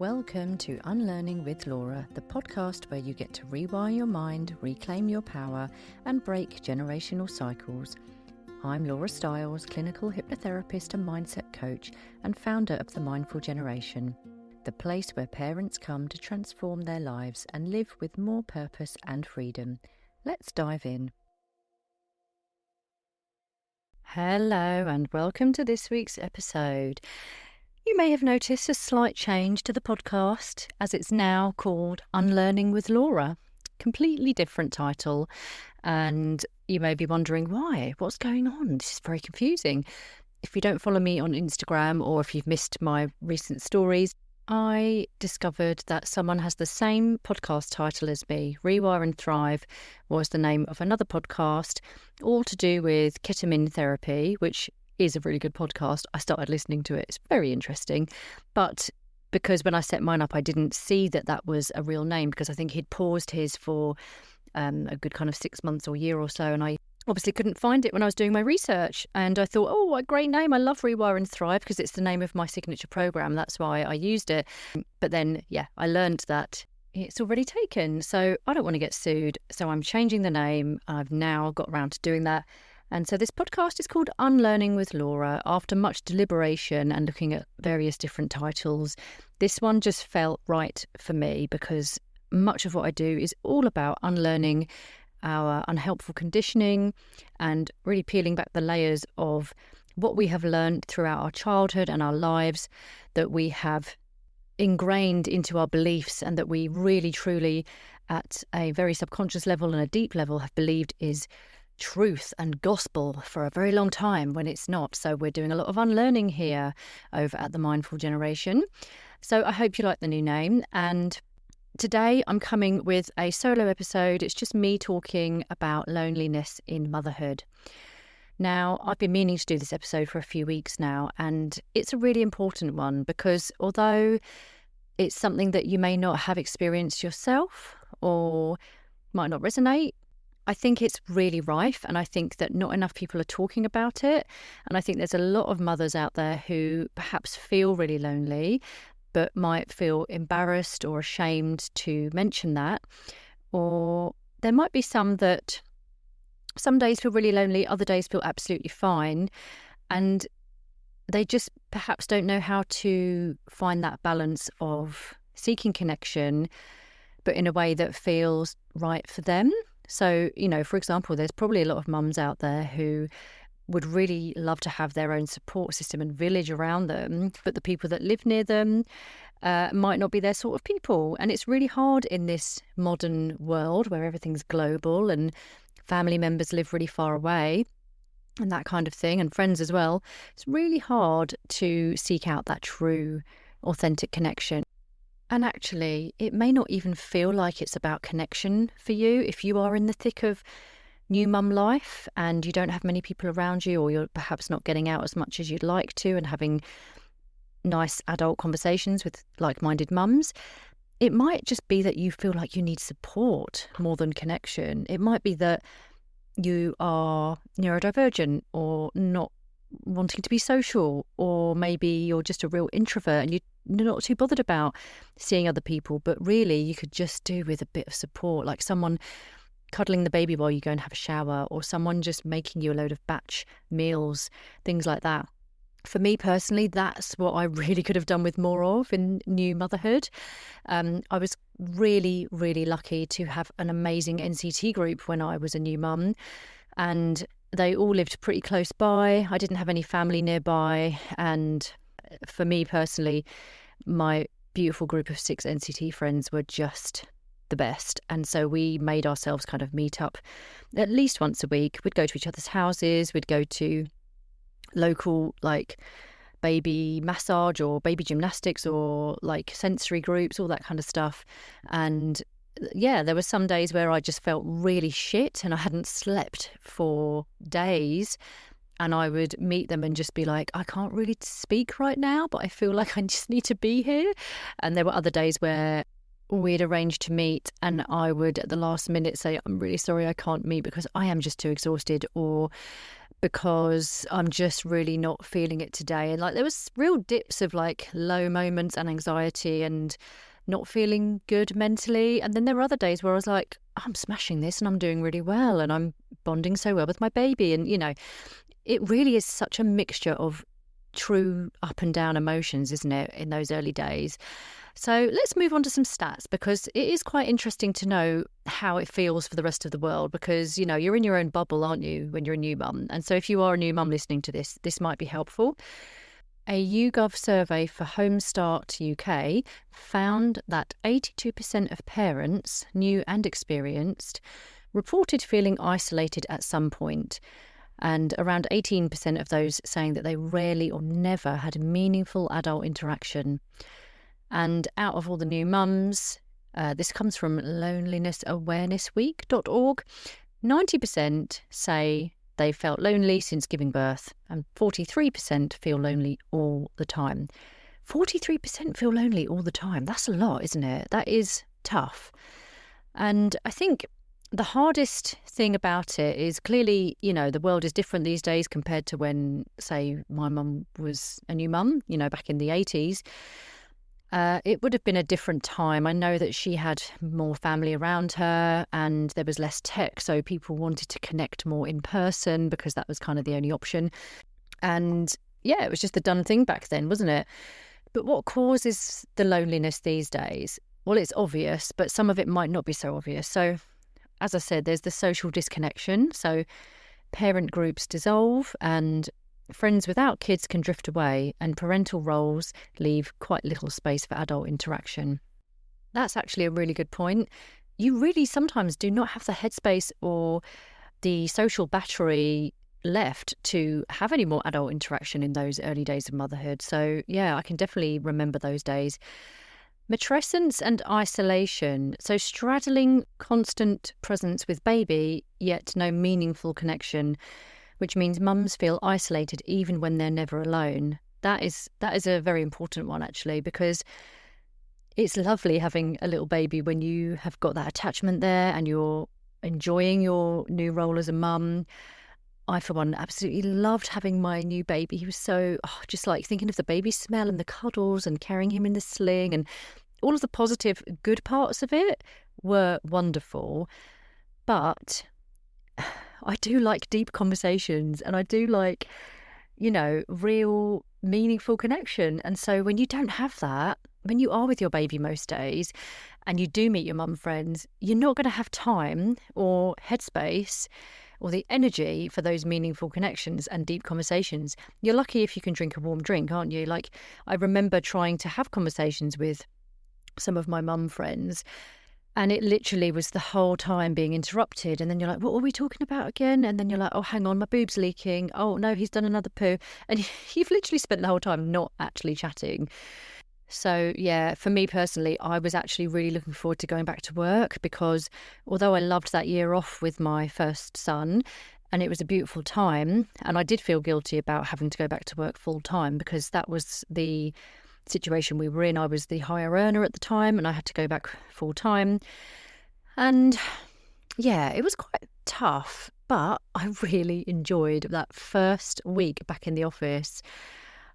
Welcome to Unlearning with Laura, the podcast where you get to rewire your mind, reclaim your power, and break generational cycles. I'm Laura Stiles, clinical hypnotherapist and mindset coach, and founder of The Mindful Generation, the place where parents come to transform their lives and live with more purpose and freedom. Let's dive in. Hello, and welcome to this week's episode. You may have noticed a slight change to the podcast, as it's now called Unlearning with Laura. Completely different title, and you may be wondering why. What's going on? This is very confusing. If you don't follow me on Instagram, or if you've missed my recent stories, I discovered that someone has the same podcast title as me. Rewire and Thrive was the name of another podcast, all to do with ketamine therapy, which is a really good podcast. I started listening to it. It's very interesting. But because when I set mine up, I didn't see that that was a real name, because I think he'd paused his for a good kind of 6 months or year or so. And I obviously couldn't find it when I was doing my research. And I thought, oh, what a great name. I love Rewire and Thrive because it's the name of my signature program. That's why I used it. But then, I learned that it's already taken. So I don't want to get sued. So I'm changing the name. I've now got around to doing that. And so this podcast is called Unlearning with Laura. After much deliberation and looking at various different titles, this one just felt right for me, because much of what I do is all about unlearning our unhelpful conditioning and really peeling back the layers of what we have learned throughout our childhood and our lives that we have ingrained into our beliefs, and that we really, truly, at a very subconscious level and a deep level, have believed is truth and gospel for a very long time, when it's not. So we're doing a lot of unlearning here over at The Mindful Generation. So I hope you like the new name. And today I'm coming with a solo episode. It's just me talking about loneliness in motherhood. Now, I've been meaning to do this episode for a few weeks now, and it's a really important one, because although it's something that you may not have experienced yourself or might not resonate, I think it's really rife, and I think that not enough people are talking about it. And I think there's a lot of mothers out there who perhaps feel really lonely, but might feel embarrassed or ashamed to mention that. Or there might be some that some days feel really lonely, other days feel absolutely fine. And they just perhaps don't know how to find that balance of seeking connection, but in a way that feels right for them. So, for example, there's probably a lot of mums out there who would really love to have their own support system and village around them, but the people that live near them might not be their sort of people. And it's really hard in this modern world where everything's global and family members live really far away and that kind of thing, and friends as well. It's really hard to seek out that true, authentic connection. And actually, it may not even feel like it's about connection for you if you are in the thick of new mum life and you don't have many people around you, or you're perhaps not getting out as much as you'd like to and having nice adult conversations with like-minded mums. It might just be that you feel like you need support more than connection. It might be that you are neurodivergent or not wanting to be social, or maybe you're just a real introvert and you're not too bothered about seeing other people, but really you could just do with a bit of support, like someone cuddling the baby while you go and have a shower, or someone just making you a load of batch meals, things like that. For me personally, that's what I really could have done with more of in new motherhood. I was really, really lucky to have an amazing NCT group when I was a new mum, and they all lived pretty close by. I didn't have any family nearby. And for me personally, my beautiful group of 6 NCT friends were just the best. And so we made ourselves kind of meet up at least once a week. We'd go to each other's houses. We'd go to local baby massage or baby gymnastics or sensory groups, all that kind of stuff. And there were some days where I just felt really shit and I hadn't slept for days, and I would meet them and just be like, I can't really speak right now, but I feel like I just need to be here. And there were other days where we'd arranged to meet and I would at the last minute say, I'm really sorry I can't meet because I am just too exhausted, or because I'm just really not feeling it today. And like there was real dips of like low moments and anxiety and not feeling good mentally. And then there were other days where I was like, I'm smashing this and I'm doing really well and I'm bonding so well with my baby. And, it really is such a mixture of true up and down emotions, isn't it, in those early days? So let's move on to some stats, because it is quite interesting to know how it feels for the rest of the world, because, you're in your own bubble, aren't you, when you're a new mum? And so if you are a new mum listening to this might be helpful. A YouGov survey for Home Start UK found that 82% of parents, new and experienced, reported feeling isolated at some point, and around 18% of those saying that they rarely or never had meaningful adult interaction. And out of all the new mums, this comes from lonelinessawarenessweek.org, 90% say they felt lonely since giving birth, and 43% feel lonely all the time. 43% feel lonely all the time. That's a lot, isn't it? That is tough. And I think the hardest thing about it is clearly, the world is different these days compared to when, say, my mum was a new mum, back in the 80s. It would have been a different time. I know that she had more family around her and there was less tech, so people wanted to connect more in person because that was kind of the only option. And yeah, it was just the done thing back then, wasn't it? But what causes the loneliness these days? Well, it's obvious, but some of it might not be so obvious. So, as I said, there's the social disconnection. So parent groups dissolve and friends without kids can drift away, and parental roles leave quite little space for adult interaction. That's actually a really good point. You really sometimes do not have the headspace or the social battery left to have any more adult interaction in those early days of motherhood. So yeah, I can definitely remember those days. Matrescence and isolation. So straddling constant presence with baby, yet no meaningful connection, which means mums feel isolated even when they're never alone. That is a very important one, actually, because it's lovely having a little baby when you have got that attachment there and you're enjoying your new role as a mum. I, for one, absolutely loved having my new baby. He was so, just like thinking of the baby smell and the cuddles and carrying him in the sling, and all of the positive, good parts of it were wonderful. But I do like deep conversations and I do like, real meaningful connection. And so when you don't have that, when you are with your baby most days and you do meet your mum friends, you're not going to have time or headspace or the energy for those meaningful connections and deep conversations. You're lucky if you can drink a warm drink, aren't you? Like, I remember trying to have conversations with some of my mum friends, and it literally was the whole time being interrupted. And then you're like, what were we talking about again? And then you're like, oh, hang on, my boob's leaking. Oh, no, he's done another poo. And you've literally spent the whole time not actually chatting. So, yeah, for me personally, I was actually really looking forward to going back to work, because although I loved that year off with my first son and it was a beautiful time, and I did feel guilty about having to go back to work full time because that was the situation we were in. I was the higher earner at the time and I had to go back full time. And yeah, it was quite tough, but I really enjoyed that first week back in the office.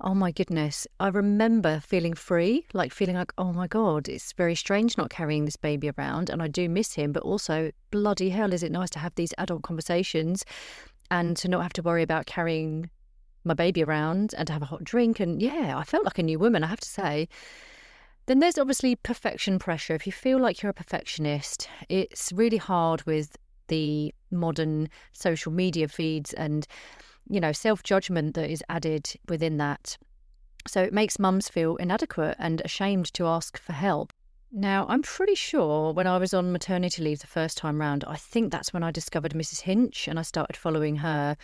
Oh my goodness. I remember feeling free, like feeling like, oh my God, it's very strange not carrying this baby around and I do miss him, but also bloody hell, is it nice to have these adult conversations and to not have to worry about carrying my baby around and to have a hot drink. And yeah, I felt like a new woman, I have to say. Then there's obviously perfection pressure. If you feel like you're a perfectionist, it's really hard with the modern social media feeds and, self-judgment that is added within that. So it makes mums feel inadequate and ashamed to ask for help. Now, I'm pretty sure when I was on maternity leave the first time round, I think that's when I discovered Mrs. Hinch and I started following her,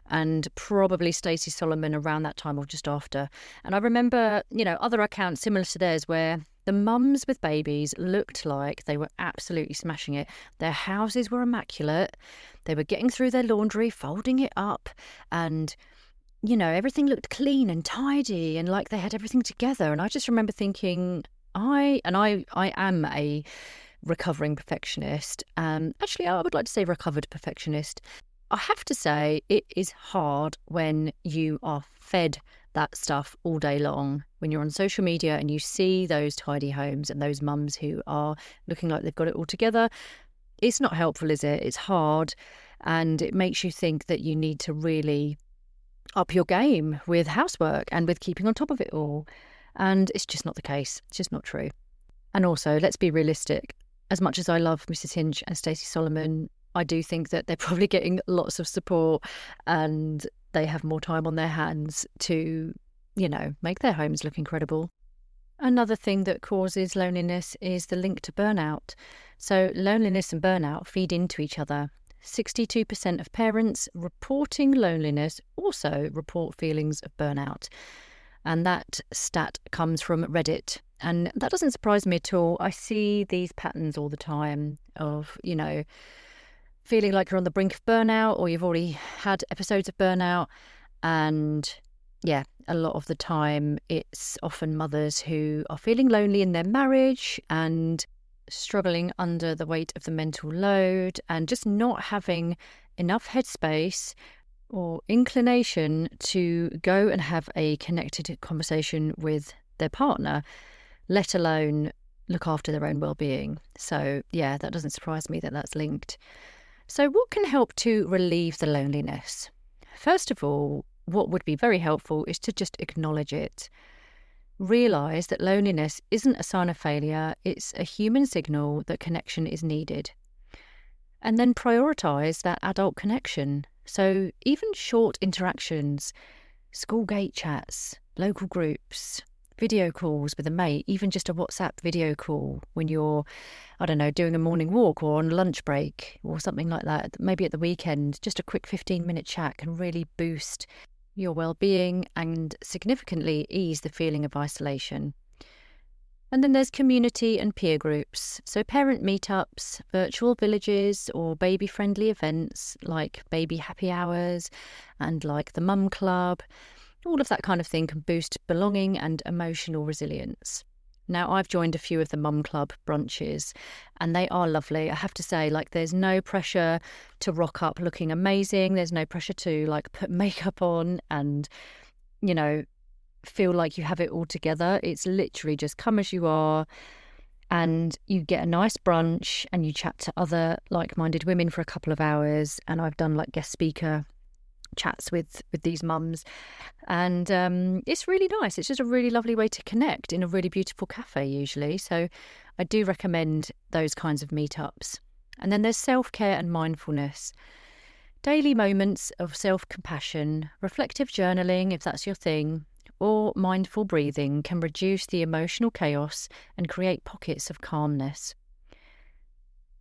and probably Stacey Solomon around that time or just after. And I remember, other accounts similar to theirs where the mums with babies looked like they were absolutely smashing it. Their houses were immaculate. They were getting through their laundry, folding it up, and, everything looked clean and tidy and like they had everything together. And I just remember thinking, I am a recovering perfectionist. Actually, I would like to say recovered perfectionist. I have to say it is hard when you are fed that stuff all day long, when you're on social media and you see those tidy homes and those mums who are looking like they've got it all together. It's not helpful, is it? It's hard, and it makes you think that you need to really up your game with housework and with keeping on top of it all. And it's just not the case. It's just not true. And also, let's be realistic. As much as I love Mrs. Hinch and Stacey Solomon, I do think that they're probably getting lots of support and they have more time on their hands to, make their homes look incredible. Another thing that causes loneliness is the link to burnout. So loneliness and burnout feed into each other. 62% of parents reporting loneliness also report feelings of burnout. And that stat comes from Reddit. And that doesn't surprise me at all. I see these patterns all the time of, feeling like you're on the brink of burnout or you've already had episodes of burnout. And yeah, a lot of the time it's often mothers who are feeling lonely in their marriage and struggling under the weight of the mental load and just not having enough headspace or inclination to go and have a connected conversation with their partner, let alone look after their own well-being. So yeah, that doesn't surprise me that that's linked. So what can help to relieve the loneliness? First of all, what would be very helpful is to just acknowledge it. Realise that loneliness isn't a sign of failure, it's a human signal that connection is needed. And then prioritise that adult connection. So even short interactions, school gate chats, local groups, video calls with a mate, even just a WhatsApp video call when you're, doing a morning walk or on lunch break or something like that. Maybe at the weekend, just a quick 15-minute chat can really boost your well-being and significantly ease the feeling of isolation. And then there's community and peer groups. So parent meetups, virtual villages or baby-friendly events like baby happy hours and like the mum club. All of that kind of thing can boost belonging and emotional resilience. Now, I've joined a few of the mum club brunches and they are lovely. I have to say, there's no pressure to rock up looking amazing. There's no pressure to put makeup on and, feel like you have it all together. It's literally just come as you are and you get a nice brunch and you chat to other like-minded women for a couple of hours. And I've done guest speaker chats with these mums and it's really nice. It's just a really lovely way to connect in a really beautiful cafe usually. So I do recommend those kinds of meetups. And then there's self-care and mindfulness. Daily moments of self-compassion, reflective journaling if that's your thing, or mindful breathing can reduce the emotional chaos and create pockets of calmness.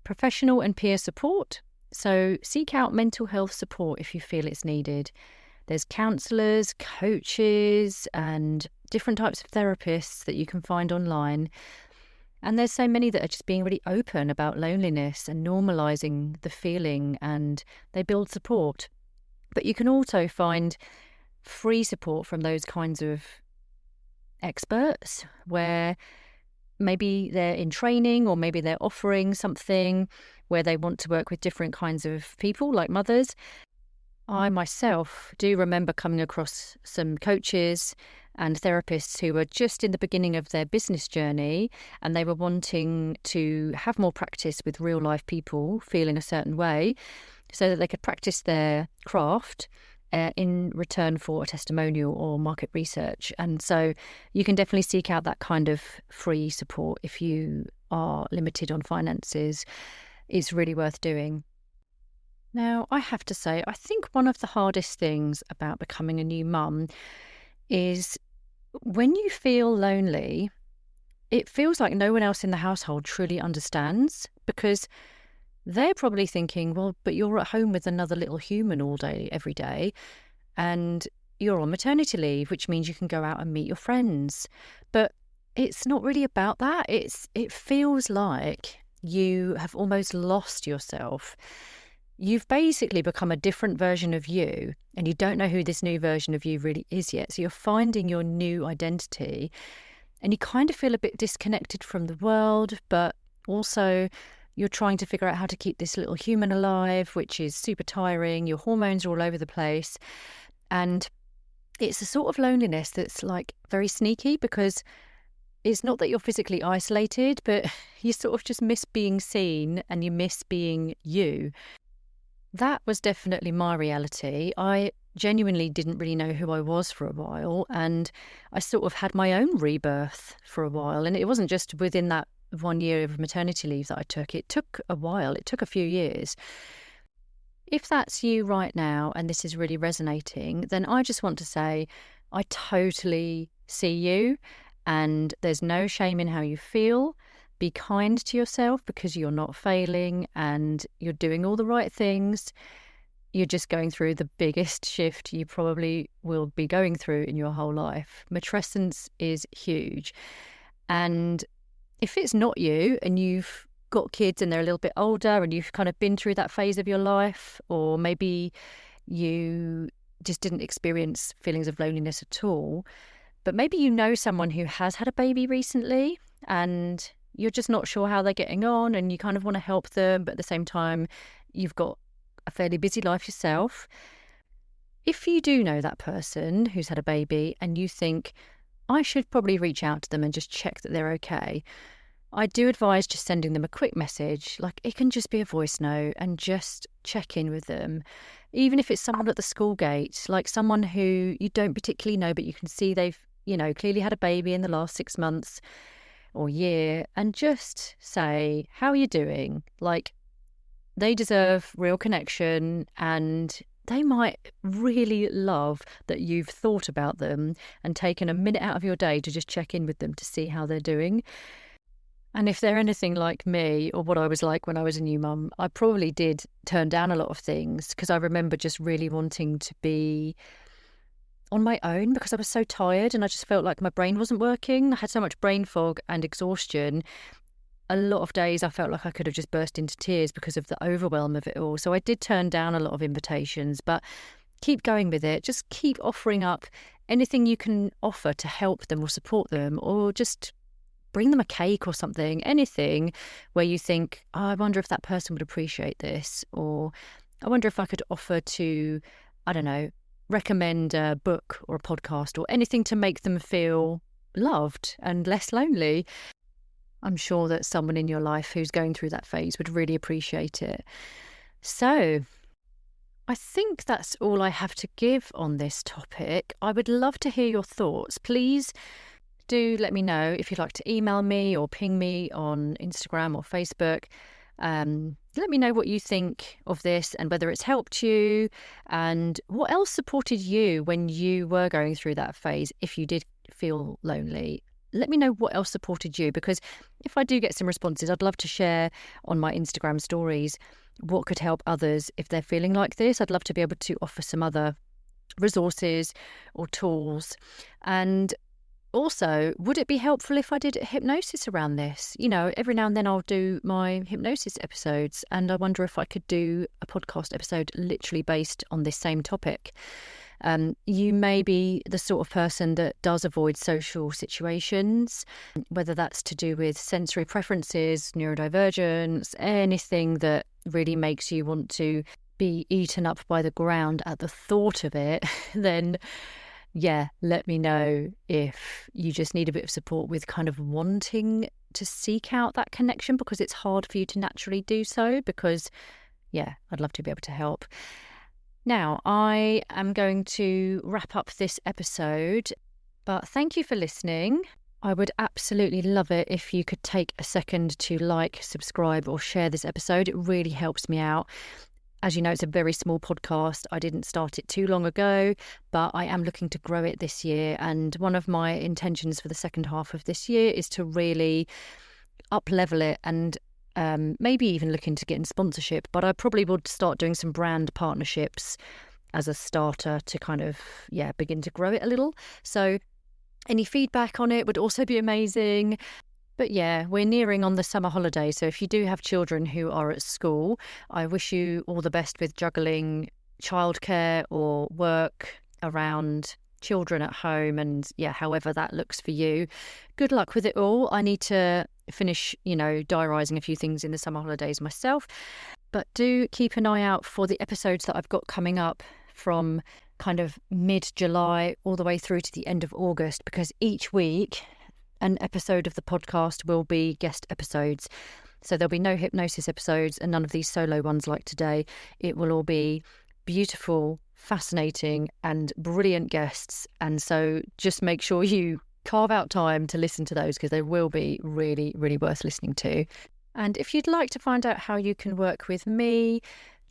Professional and peer support. So seek out mental health support if you feel it's needed. There's counsellors, coaches, and different types of therapists that you can find online. And there's so many that are just being really open about loneliness and normalising the feeling, and they build support. But you can also find free support from those kinds of experts where maybe they're in training or maybe they're offering something where they want to work with different kinds of people like mothers. I myself do remember coming across some coaches and therapists who were just in the beginning of their business journey and they were wanting to have more practice with real life people feeling a certain way so that they could practice their craft in return for a testimonial or market research. And so you can definitely seek out that kind of free support if you are limited on finances. It's really worth doing. Now, I have to say, I think one of the hardest things about becoming a new mum is when you feel lonely, it feels like no one else in the household truly understands because they're probably thinking, well, but you're at home with another little human all day, every day, and you're on maternity leave, which means you can go out and meet your friends. But it's not really about that. It feels like you have almost lost yourself. You've basically become a different version of you, and you don't know who this new version of you really is yet. So you're finding your new identity, and you kind of feel a bit disconnected from the world, but also you're trying to figure out how to keep this little human alive, which is super tiring. Your hormones are all over the place. And it's a sort of loneliness that's like very sneaky, because it's not that you're physically isolated, but you sort of just miss being seen and you miss being you. That was definitely my reality. I genuinely didn't really know who I was for a while, and I sort of had my own rebirth for a while. And it wasn't just within that 1 year of maternity leave that I took. It took a while. It took a few years. If that's you right now and this is really resonating, then I just want to say I totally see you, and there's no shame in how you feel. Be kind to yourself, because you're not failing and you're doing all the right things. You're just going through the biggest shift you probably will be going through in your whole life. Matrescence is huge. And if it's not you and you've got kids and they're a little bit older and you've kind of been through that phase of your life, or maybe you just didn't experience feelings of loneliness at all, but maybe you know someone who has had a baby recently and you're just not sure how they're getting on and you kind of want to help them, but at the same time, you've got a fairly busy life yourself. If you do know that person who's had a baby and you think, I should probably reach out to them and just check that they're okay, I do advise just sending them a quick message. Like, it can just be a voice note, and just check in with them. Even if it's someone at the school gate, like someone who you don't particularly know, but you can see they've, clearly had a baby in the last 6 months or year, and just say, how are you doing? Like, they deserve real connection, and they might really love that you've thought about them and taken a minute out of your day to just check in with them to see how they're doing. And if they're anything like me, or what I was like when I was a new mum, I probably did turn down a lot of things, because I remember just really wanting to be on my own, because I was so tired and I just felt like my brain wasn't working. I had so much brain fog and exhaustion. A lot of days I felt like I could have just burst into tears because of the overwhelm of it all. So I did turn down a lot of invitations, but keep going with it. Just keep offering up anything you can offer to help them or support them, or just bring them a cake or something, anything where you think, oh, I wonder if that person would appreciate this, or I wonder if I could offer to, I don't know, recommend a book or a podcast or anything to make them feel loved and less lonely. I'm sure that someone in your life who's going through that phase would really appreciate it. So I think that's all I have to give on this topic. I would love to hear your thoughts. Please do let me know if you'd like to email me or ping me on Instagram or Facebook. Let me know what you think of this and whether it's helped you, and what else supported you when you were going through that phase. If you did feel lonely, let me know what else supported you, because if I do get some responses, I'd love to share on my Instagram stories what could help others if they're feeling like this. I'd love to be able to offer some other resources or tools. And also, would it be helpful if I did hypnosis around this? Every now and then I'll do my hypnosis episodes, and I wonder if I could do a podcast episode literally based on this same topic. You may be the sort of person that does avoid social situations, whether that's to do with sensory preferences, neurodivergence, anything that really makes you want to be eaten up by the ground at the thought of it, then yeah, let me know if you just need a bit of support with kind of wanting to seek out that connection, because it's hard for you to naturally do so, because, yeah, I'd love to be able to help. Now, I am going to wrap up this episode, but thank you for listening. I would absolutely love it if you could take a second to like, subscribe, or share this episode. It really helps me out. As you know, it's a very small podcast. I didn't start it too long ago, but I am looking to grow it this year. And one of my intentions for the second half of this year is to really up-level it, and maybe even look into getting sponsorship. But I probably would start doing some brand partnerships as a starter to kind of, begin to grow it a little. So any feedback on it would also be amazing. But yeah, we're nearing on the summer holiday, so if you do have children who are at school, I wish you all the best with juggling childcare or work around children at home and however that looks for you. Good luck with it all. I need to finish, diarising a few things in the summer holidays myself. But do keep an eye out for the episodes that I've got coming up from kind of mid-July all the way through to the end of August, because each week an episode of the podcast will be guest episodes. So there'll be no hypnosis episodes and none of these solo ones like today. It will all be beautiful, fascinating and brilliant guests. And so just make sure you carve out time to listen to those, because they will be really, really worth listening to. And if you'd like to find out how you can work with me,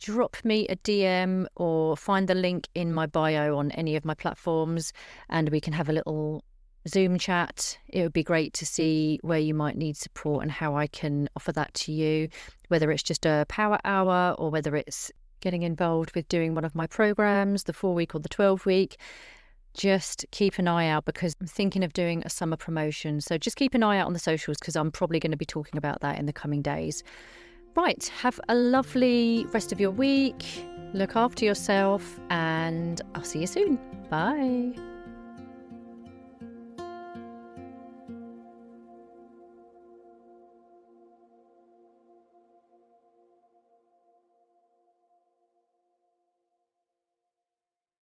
drop me a DM or find the link in my bio on any of my platforms and we can have a little Zoom chat. It would be great to see where you might need support and how I can offer that to you, whether it's just a power hour or whether it's getting involved with doing one of my programs, the 4-week or the 12-week. Just keep an eye out, because I'm thinking of doing a summer promotion. So just keep an eye out on the socials, because I'm probably going to be talking about that in the coming days. Right, have a lovely rest of your week. Look after yourself and I'll see you soon. Bye.